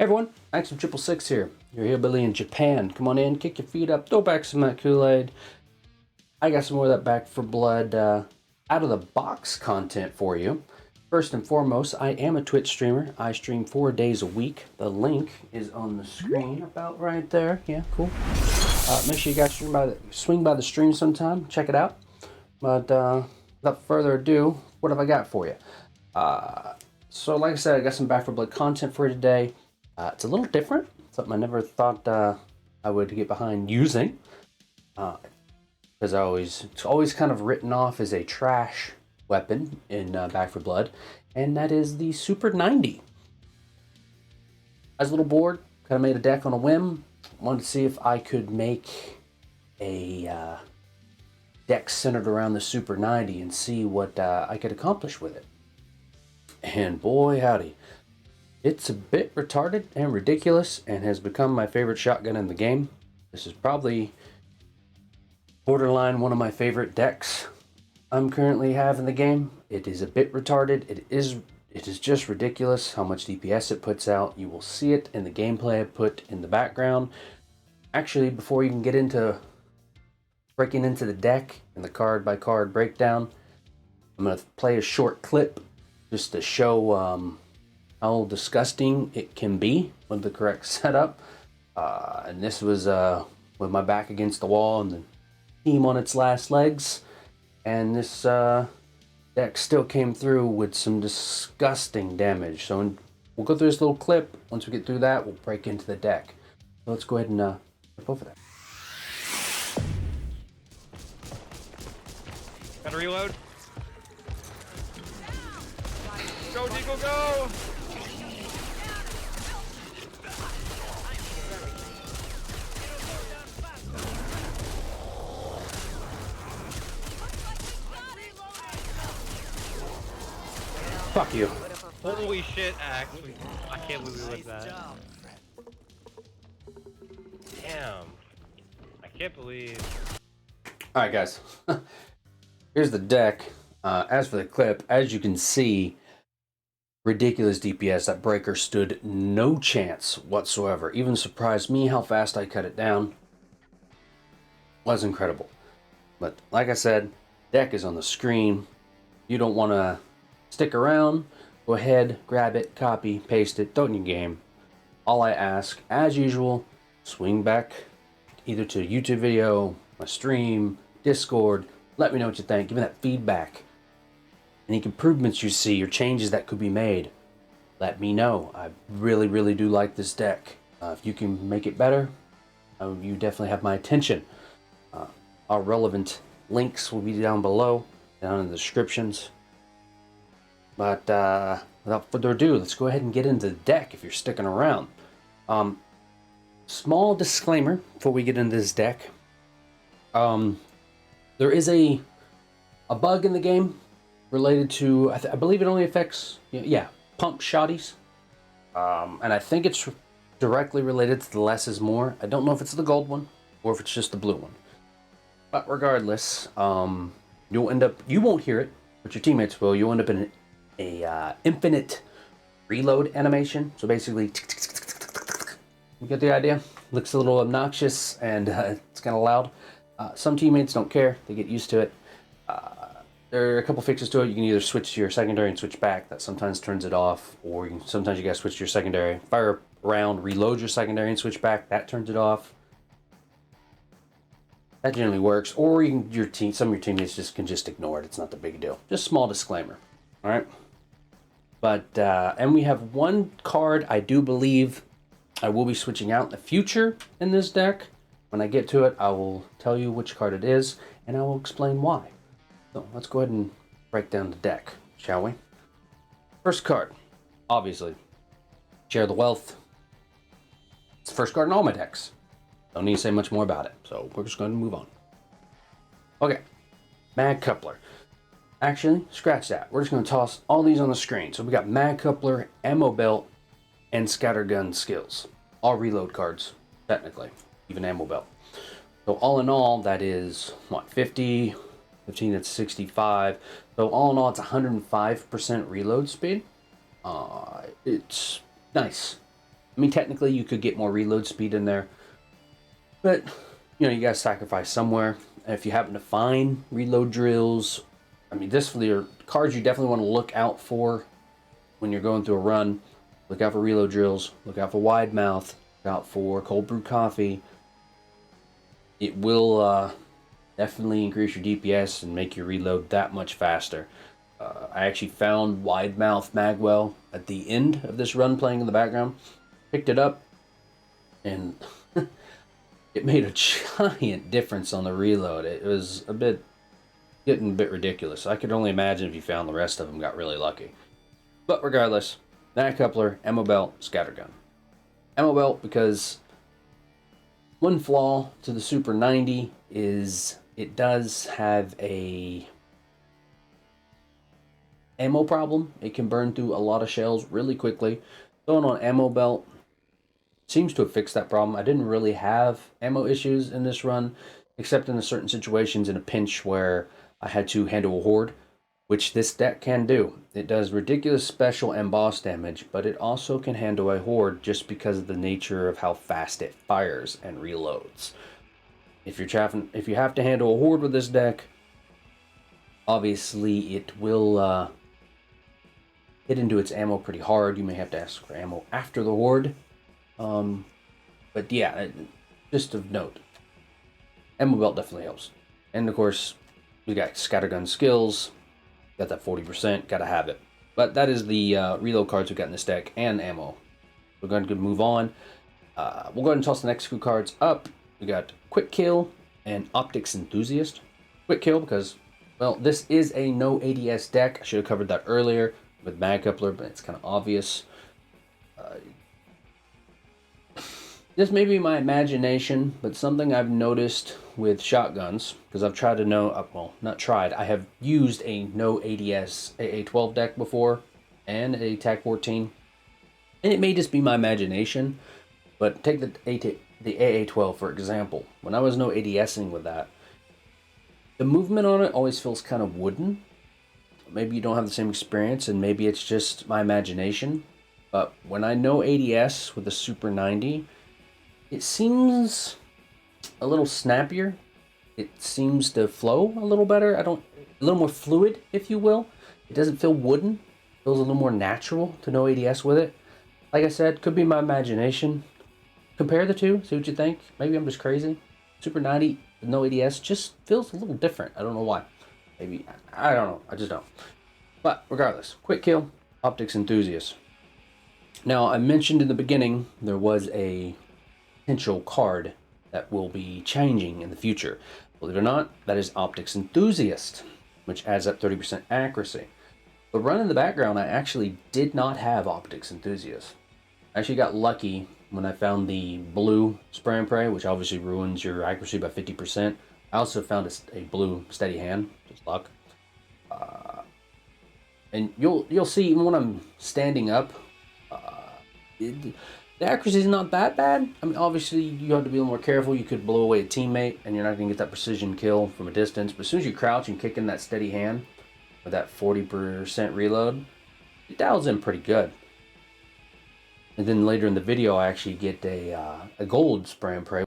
Everyone, Action666 here. You're hillbilly in Japan. Come on in, kick your feet up, throw back some of that Kool-Aid. I got some more of that Back for Blood out of the box content for you. First and foremost, I am a Twitch streamer. I stream 4 days a week. The link is on the screen about right there. Yeah, cool. Make sure you guys swing by the stream sometime. Check it out. But without further ado, what have I got for you? So like I said, I got some Back for Blood content for you today. It's a little different. Something I never thought I would get behind using. Because it's always kind of written off as a trash weapon in Back for Blood, and that is the Super 90. I was a little bored, kind of made a deck on a whim. Wanted to see if I could make a deck centered around the Super 90 and see what I could accomplish with it. And boy howdy, it's a bit retarded and ridiculous and has become my favorite shotgun in the game. This is probably borderline one of my favorite decks I'm currently have in the game. It is a bit retarded. It is just ridiculous how much DPS it puts out. You will see it in the gameplay I put in the background. Actually, before you can get into breaking into the deck and the card by card breakdown, I'm going to play a short clip just to show how disgusting it can be with the correct setup. And this was with my back against the wall and the team on its last legs. And this deck still came through with some disgusting damage. So we'll go through this little clip. Once we get through that, we'll break into the deck. So let's go ahead and flip over that. Gotta reload. Go, Deagle, go! Fuck you. Holy shit, actually. I can't believe we lived that. Damn. I can't believe. Alright guys, here's the deck. As for the clip, as you can see, ridiculous DPS. That breaker stood no chance whatsoever. Even surprised me how fast I cut it down. Was incredible. But like I said, deck is on the screen. You don't want to stick around, go ahead, grab it, copy, paste it, throw it in your game. All I ask, as usual, swing back either to a YouTube video, my stream, Discord, let me know what you think, give me that feedback. Any improvements you see or changes that could be made, let me know. I really, really do like this deck. If you can make it better, you definitely have my attention. Our relevant links will be down below, down in the descriptions. But without further ado, let's go ahead and get into the deck if you're sticking around. Small disclaimer before we get into this deck. There is a bug in the game related to, I believe it only affects, pump shotties. And I think it's directly related to the less is more. I don't know if it's the gold one or if it's just the blue one. But regardless, you won't hear it, but your teammates will. You'll end up in a infinite reload animation. So basically, you get the idea? Looks a little obnoxious and it's kind of loud. Some teammates don't care. They get used to it. There are a couple fixes to it. You can either switch to your secondary and switch back. That sometimes turns it off. Or sometimes you gotta switch to your secondary. Fire around, reload your secondary and switch back. That turns it off. That generally works. Or some of your teammates can just ignore it. It's not the big deal. Just small disclaimer. All right. But and we have one card I do believe I will be switching out in the future in this deck. When I get to it, I will tell you which card it is, and I will explain why. So let's go ahead and break down the deck, shall we? First card, obviously, Share the Wealth. It's the first card in all my decks. Don't need to say much more about it, so we're just going to move on. Okay, Mag Coupler. Actually, scratch that. We're just going to toss all these on the screen. So we got Mag Coupler, Ammo Belt, and Scattergun Skills. All reload cards, technically, even Ammo Belt. So all in all, that is, what, 50, 15, that's 65. So all in all, it's 105% reload speed. It's nice. I mean, technically you could get more reload speed in there, but you know, you gotta sacrifice somewhere. And if you happen to find reload drills, I mean, this for the cards you definitely want to look out for when you're going through a run. Look out for reload drills, look out for wide mouth, look out for cold brew coffee. It will definitely increase your DPS and make your reload that much faster. I actually found wide mouth magwell at the end of this run playing in the background, picked it up, and it made a giant difference on the reload. It was getting a bit ridiculous. I could only imagine if you found the rest of them got really lucky. But regardless, mag coupler, ammo belt, scattergun. Ammo belt because one flaw to the Super 90 is it does have a ammo problem. It can burn through a lot of shells really quickly. Throwing on ammo belt seems to have fixed that problem. I didn't really have ammo issues in this run, except in certain situations in a pinch where I had to handle a horde, which this deck can do. It does ridiculous special and boss damage, but it also can handle a horde just because of the nature of how fast it fires and reloads. If you have to handle a horde with this deck, obviously it will hit into its ammo pretty hard. You may have to ask for ammo after the horde. But yeah, just of note, ammo belt definitely helps. And of course, we got Scattergun Skills. Got that 40%, gotta have it. But that is the reload cards we got in this deck and ammo. We're going to move on. We'll go ahead and toss the next few cards up. We got Quick Kill and Optics Enthusiast. Quick Kill because, well, this is a no ADS deck. I should have covered that earlier with mag coupler, but it's kind of obvious. This may be my imagination, but something I've noticed with shotguns, because I've tried to well, not tried, I have used a no ADS AA12 deck before, and a TAC 14, and it may just be my imagination, but take the AA12 for example. When I was no ADSing with that, the movement on it always feels kind of wooden. Maybe you don't have the same experience, and maybe it's just my imagination, but when I no ADS with the Super 90, it seems a little snappier. It seems to flow a little better. A little more fluid, if you will. It doesn't feel wooden. It feels a little more natural to no ADS with it. Like I said, could be my imagination. Compare the two, see what you think. Maybe I'm just crazy. Super 90 with no ADS just feels a little different. I don't know why. Maybe, I don't know. I just don't. But regardless, Quick Kill, Optics Enthusiast. Now, I mentioned in the beginning there was a potential card that will be changing in the future. Believe it or not, that is Optics Enthusiast, which adds up 30% accuracy. The run in the background, I actually did not have Optics Enthusiast. I actually got lucky when I found the blue Spray and Pray, which obviously ruins your accuracy by 50%. I also found a blue Steady Hand, just luck. And you'll see even when I'm standing up, the accuracy is not that bad. I mean, obviously, you have to be a little more careful. You could blow away a teammate, and you're not going to get that precision kill from a distance. But as soon as you crouch and kick in that steady hand with that 40% reload, it dials in pretty good. And then later in the video, I actually get a gold Spray and Pray.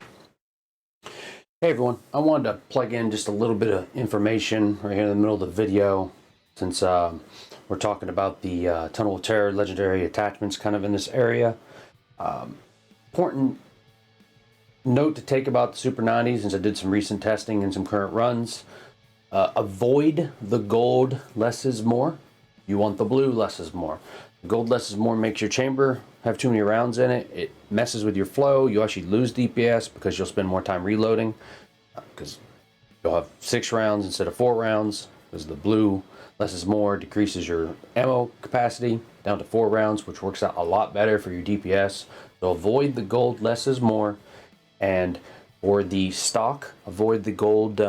Hey everyone, I wanted to plug in just a little bit of information right here in the middle of the video, since we're talking about the Tunnel of Terror legendary attachments kind of in this area. Important note to take about the Super 90s, since I did some recent testing and some current runs. Avoid the gold less is more. You want the blue less is more. The gold less is more makes your chamber have too many rounds in it. It messes with your flow. You actually lose DPS because you'll spend more time reloading, because you'll have 6 rounds instead of 4 rounds, because the blue less is more decreases your ammo capacity down to 4 rounds, which works out a lot better for your DPS. So avoid the gold less is more. And for the stock, avoid the gold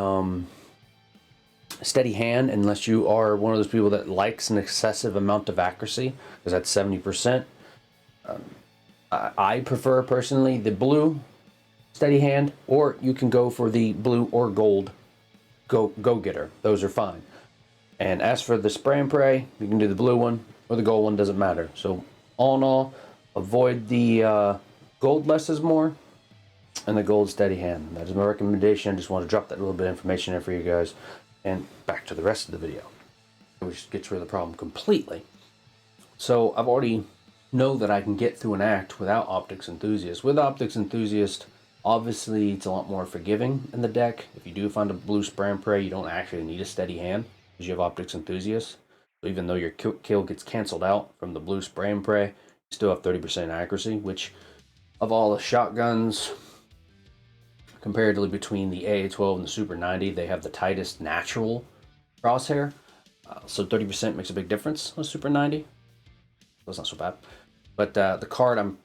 Steady Hand unless you are one of those people that likes an excessive amount of accuracy, because that's 70%. I prefer personally the blue Steady Hand, or you can go for the blue or gold go-getter. Those are fine. And as for the Spray and Pray, you can do the blue one or the gold one, doesn't matter. So all in all, avoid the gold less is more and the gold steady hand. That is my recommendation. I just want to drop that little bit of information in for you guys. And back to the rest of the video, which gets rid of the problem completely. So I've already know that I can get through an act without Optics Enthusiast. With Optics Enthusiast, obviously it's a lot more forgiving in the deck. If you do find a blue spray and pray, you don't actually need a steady hand because you have Optics Enthusiast. So even though your kill gets canceled out from the blue spray and pray, you still have 30% accuracy, which of all the shotguns, comparatively between the AA-12 and the Super 90, they have the tightest natural crosshair. So 30% makes a big difference on Super 90. So it's not so bad. But the card I'm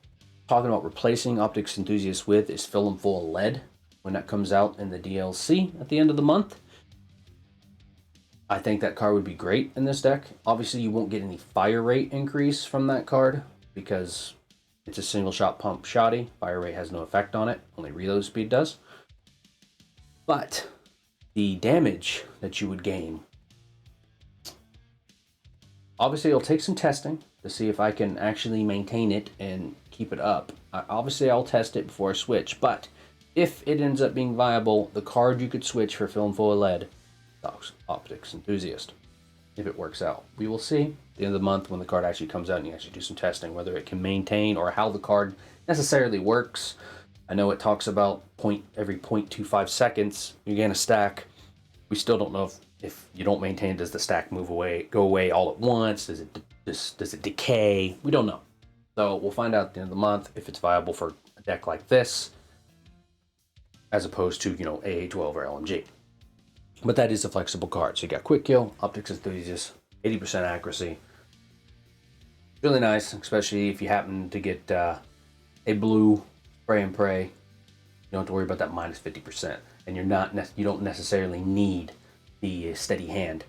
talking about replacing Optics Enthusiast with is Fill 'em Full of Lead when that comes out in the DLC at the end of the month. I think that card would be great in this deck. Obviously, you won't get any fire rate increase from that card because it's a single shot pump shotty. Fire rate has no effect on it, only reload speed does. But the damage that you would gain, obviously it'll take some testing to see if I can actually maintain it and keep it up. Obviously I'll test it before I switch, but if it ends up being viable, the card you could switch for Fill 'em Full of Lead, Optics Enthusiast, if it works out. We will see at the end of the month when the card actually comes out and you actually do some testing, whether it can maintain or how the card necessarily works. I know it talks about every 0.25 seconds you gain a stack. We still don't know if you don't maintain, does the stack go away all at once? Does it decay? We don't know. So we'll find out at the end of the month if it's viable for a deck like this, as opposed to, AA-12 or LMG. But that is a flexible card. So you got Quick Kill, Optics Enthusiast, 80% accuracy. Really nice, especially if you happen to get a blue spray and pray. You don't have to worry about that minus 50%, and you don't necessarily need the steady hand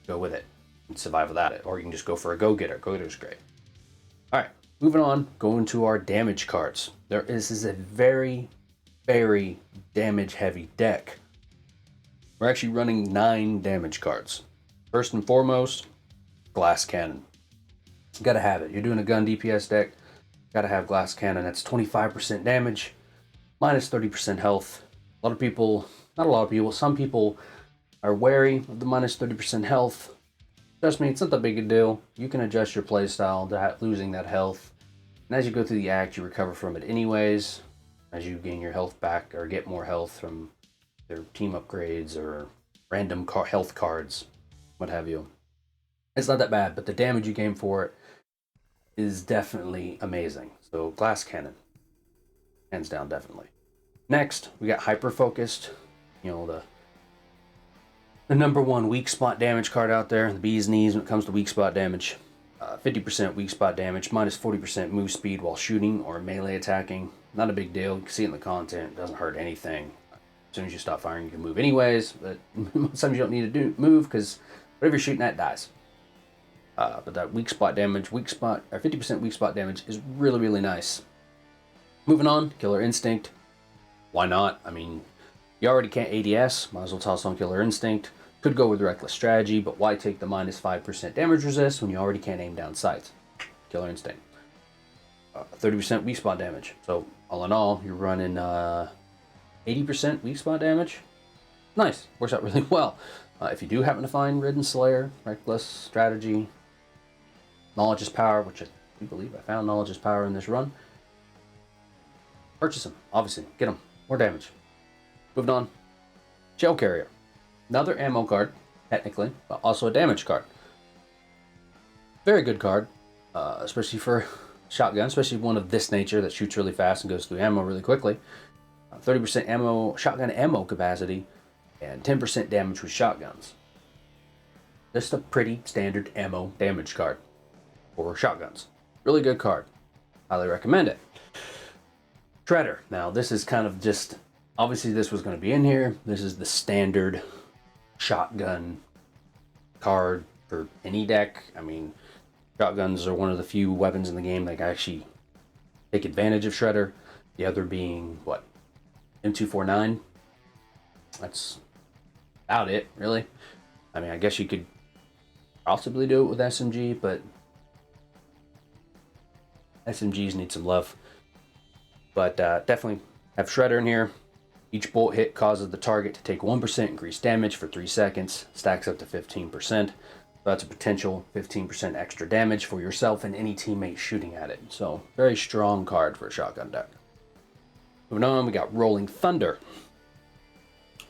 to go with it and survive without it, or you can just go for a Go-Getter. Go-Getter's great. All right, moving on, going to our damage cards. This is a very, very damage-heavy deck. We're actually running 9 damage cards. First and foremost, Glass Cannon. You gotta have it. You're doing a gun DPS deck, gotta have Glass Cannon. That's 25% damage, minus 30% health. Not a lot of people, some people are wary of the minus 30% health. Trust me, it's not that big a deal. You can adjust your playstyle to losing that health. And as you go through the act, you recover from it anyways, as you gain your health back or get more health from their team upgrades or random health cards, what have you. It's not that bad, but the damage you gain for it is definitely amazing. So Glass Cannon, hands down, definitely. Next, we got Hyper Focused, the number one weak spot damage card out there, the bee's knees when it comes to weak spot damage. 50% weak spot damage, minus 40% move speed while shooting or melee attacking. Not a big deal. You can see it in the content. It doesn't hurt anything. As soon as you stop firing, you can move anyways, but most times you don't need to move because whatever you're shooting at dies. But that weak spot damage, 50% weak spot damage is really, really nice. Moving on, Killer Instinct. Why not? I mean, you already can't ADS, might as well toss on Killer Instinct. Could go with Reckless Strategy, but why take the minus 5% damage resist when you already can't aim down sights? Killer Instinct. 30% weak spot damage. So all in all, you're running 80% weak spot damage. Nice, works out really well. If you do happen to find Ridden Slayer, Reckless Strategy, Knowledge is Power, which I do believe I found Knowledge is Power in this run, purchase them, obviously, get them, more damage. Moving on, Shell Carrier. Another ammo card, technically, but also a damage card. Very good card, especially for shotgun, especially one of this nature that shoots really fast and goes through ammo really quickly. 30% ammo, shotgun ammo capacity, and 10% damage with shotguns. Just a pretty standard ammo damage card for shotguns. Really good card. Highly recommend it. Shredder. Now, this is kind of just, obviously this was going to be in here. This is the standard shotgun card for any deck. I mean, shotguns are one of the few weapons in the game that can actually take advantage of Shredder. The other being, what, M249? That's about it, really. I mean, I guess you could possibly do it with SMG, but SMGs need some love. But definitely have Shredder in here. Each bullet hit causes the target to take 1% increased damage for 3 seconds. Stacks up to 15%. So that's a potential 15% extra damage for yourself and any teammate shooting at it. So very strong card for a shotgun deck. Moving on, we got Rolling Thunder.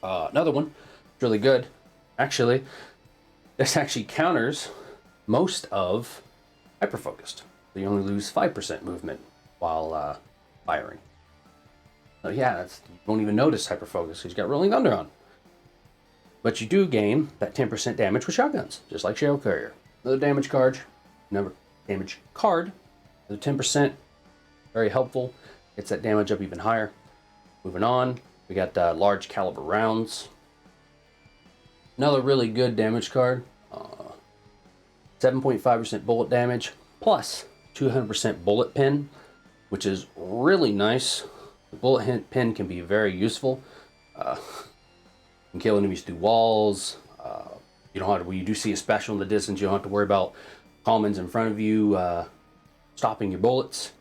Another one, really good. Actually, this actually counters most of Hyperfocused. So you only lose 5% movement while firing. So yeah, you won't even notice Hyperfocus because you got Rolling Thunder on. But you do gain that 10% damage with shotguns, just like Shell Carrier. Another damage card, another 10%, very helpful. Gets that damage up even higher. Moving on, we got large caliber rounds. Another really good damage card. 7.5% bullet damage plus 200% bullet pin, which is really nice. The bullet pin can be very useful. You can kill enemies through walls. You don't have to, when you do see a special in the distance, you don't have to worry about commons in front of you stopping your bullets.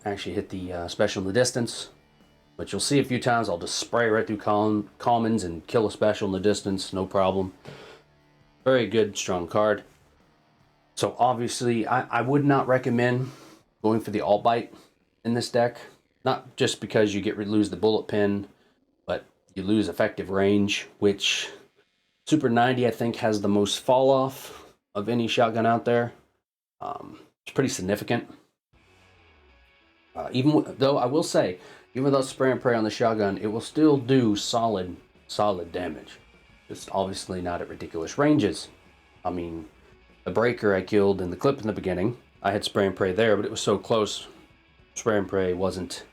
Actually hit the special in the distance. But you'll see a few times I'll just spray right through commons and kill a special in the distance, no problem. Very good, strong card. So obviously, I would not recommend going for the All Bite in this deck. Not just because you lose the bullet pin, but you lose effective range, which Super 90 I think has the most fall off of any shotgun out there. It's pretty significant. Even though I will say, even without spray and pray on the shotgun, it will still do solid damage. Just obviously not at ridiculous ranges. I mean, the breaker I killed in the clip in the beginning, I had spray and pray there, but it was so close, spray and pray wasn't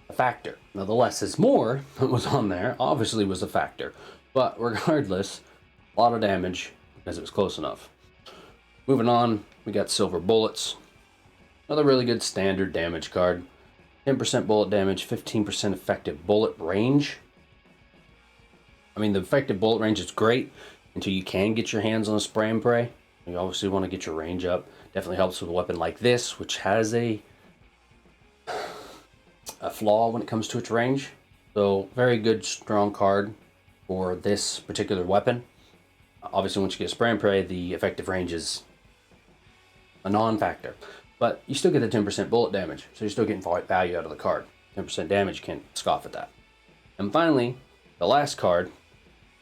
a factor. Now the less is more that was on there obviously was a factor, but regardless, a lot of damage because it was close enough. Moving on, we got Silver Bullets. Another really good standard damage card. 10% bullet damage, 15% effective bullet range. I mean, the effective bullet range is great until you can get your hands on a spray and pray. You obviously want to get your range up. Definitely helps with a weapon like this, which has a flaw when it comes to its range. So very good, strong card for this particular weapon. Obviously, once you get spray and pray, the effective range is a non-factor. But you still get the 10% bullet damage, so you're still getting value out of the card. 10% damage, you can't scoff at that. And finally, the last card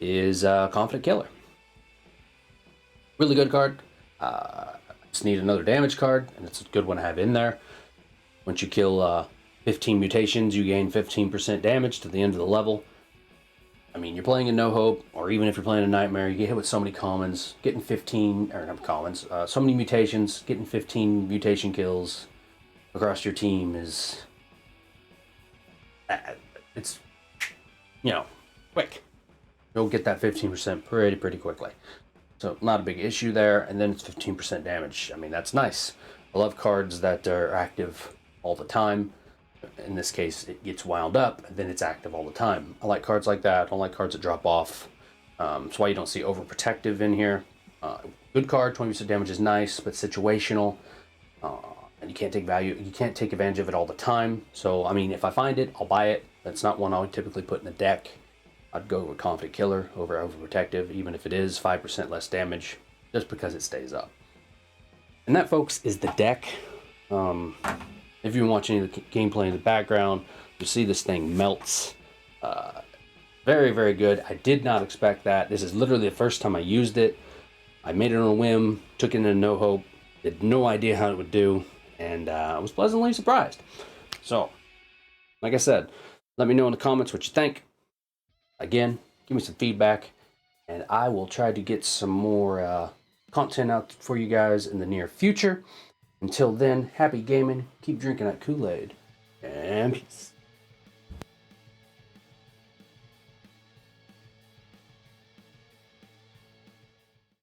is Confident Killer. Really good card. Just need another damage card, and it's a good one to have in there. Once you kill 15 mutations, you gain 15% damage to the end of the level. I mean, you're playing a No Hope, or even if you're playing a Nightmare, you get hit with so many commons, getting 15, or not commons, so many mutations, getting 15 mutation kills across your team is, it's, you know, quick. You'll get that 15% pretty quickly. So not a big issue there, and then it's 15% damage. I mean, that's nice. I love cards that are active all the time. In this case, it gets wound up, and then it's active all the time. I like cards like that. I don't like cards that drop off. That's why you don't see Overprotective in here. Good card, 20% damage is nice, but situational. And you can't take advantage of it all the time. So, I mean, if I find it, I'll buy it. That's not one I would typically put in the deck. I'd go with Confident Killer over Overprotective, even if it is 5% less damage, just because it stays up. And that, folks, is the deck. If you've been watching the gameplay in the background, you see this thing melts. Very good. I did not expect that. This is literally the first time I used it. I made it on a whim, took it in No Hope, had no idea how it would do, and I was pleasantly surprised. So, like I said, let me know in the comments what you think. Again, give me some feedback, and I will try to get some more content out for you guys in the near future. Until then, happy gaming, keep drinking that Kool-Aid, and peace.